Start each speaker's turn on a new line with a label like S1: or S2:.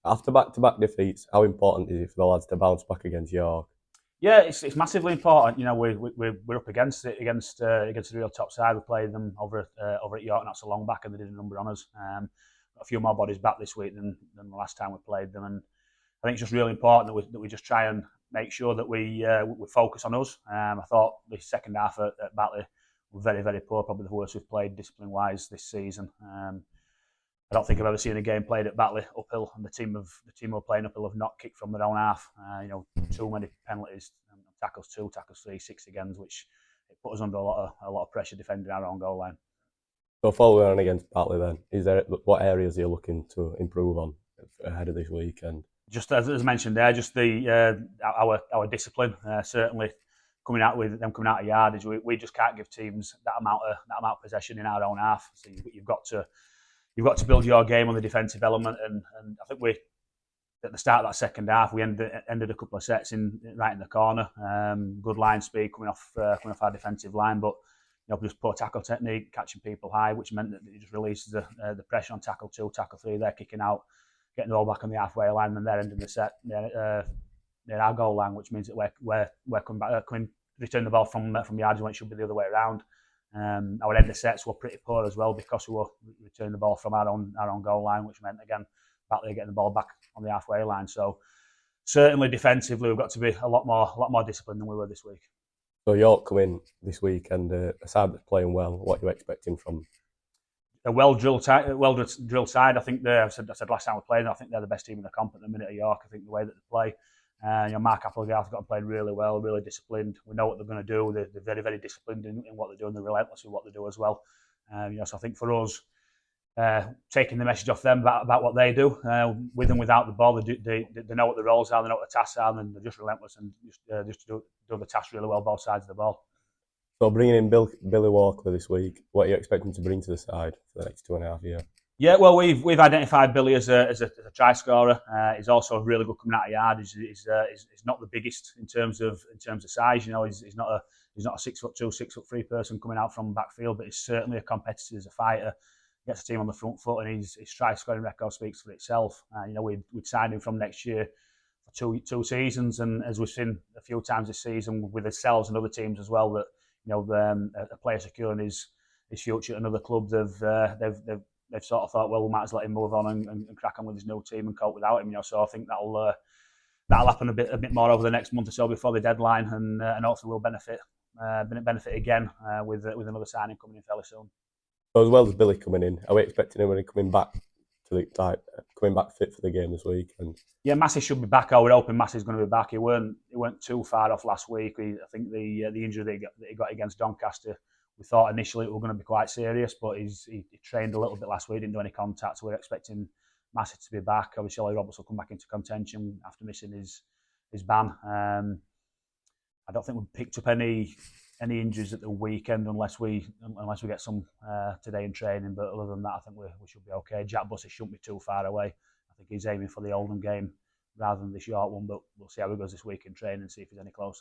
S1: After back-to-back defeats, how important is it for the lads to bounce back against York?
S2: Yeah, it's massively important. You know, we're up against it against the real top side. We played them over at York not so long back, and they did a number on us. Got a few more bodies back this week than the last time we played them, and I think it's just really important that we just try and make sure that we focus on us. I thought the second half at Batley were very poor, probably the worst we've played discipline wise this season. I don't think I've ever seen a game played at Batley uphill, and the team who are playing uphill have not kicked from their own half. Too many penalties, tackles 2, tackles 3, 6 agains, which it put us under a lot of pressure defending our own goal line.
S1: So following on against Batley then, is there what areas are you looking to improve on ahead of this weekend?
S2: Just as mentioned there, just our discipline. Certainly coming out of yardage, we just can't give teams that amount of possession in our own half. So you've got to build your game on the defensive element, and I think we at the start of that second half we ended a couple of sets right in the corner. Good line speed coming off our defensive line, but just poor tackle technique, catching people high, which meant that it just releases the pressure on tackle 2, tackle 3. They're kicking out, getting the ball back on the halfway line, and they're ending the set near our goal line, which means that we're coming back, return the ball from yards when it should be the other way around. Our end of sets were pretty poor as well because we were returning the ball from our own goal line, which meant again Batley getting the ball back on the halfway line. So certainly defensively, we've got to be a lot more disciplined than we were this week.
S1: So York come in this week and a side that's playing well. What are you expecting from?
S2: A well-drilled side. I think I said last time we played, I think they're the best team in the comp at the minute at York. I think the way that they play. Mark Applegarth's got them playing really well, really disciplined. We know what they're going to do. They're very disciplined in what they're doing. They're relentless with what they do as well. So I think for us, taking the message off them about what they do, with and without the ball, they know what the roles are, they know what the tasks are, and they're just relentless and just do the tasks really well, both sides of the ball.
S1: So bringing in Billy Walker this week, what are you expecting to bring to the side for the next 2.5 years?
S2: Yeah, well, we've identified Billy as a try scorer. He's also really good coming out of yard. He's not the biggest in terms of size. He's not a 6'2", 6'3" person coming out from backfield, but he's certainly a competitor as a fighter. He gets the team on the front foot, and his try scoring record speaks for itself. We'd signed him from next year for two seasons, and as we've seen a few times this season with ourselves and other teams as well, that a player securing his future at another club, they've sort of thought, well, we might as well let him move on and crack on with his new team and cope without him. So I think that'll happen a bit more over the next month or so before the deadline, and hopefully we'll benefit again with another signing coming in fairly soon.
S1: So as well as Billy coming in, are we expecting him when he's coming back fit for the game this week? And
S2: yeah, Massey should be back. I would hoping Massey's going to be back. He weren't too far off last week. I think the injury that he got against Doncaster, we thought initially it was going to be quite serious, but he trained a little bit last week, didn't do any contact, so we're expecting Massey to be back. Obviously, Ollie Roberts will come back into contention after missing his ban. I don't think we've picked up any injuries at the weekend unless we get some today in training. But other than that, I think we should be okay. Jack Bussey shouldn't be too far away. I think he's aiming for the Oldham game rather than this York one, but we'll see how he goes this week in training and see if he's any closer.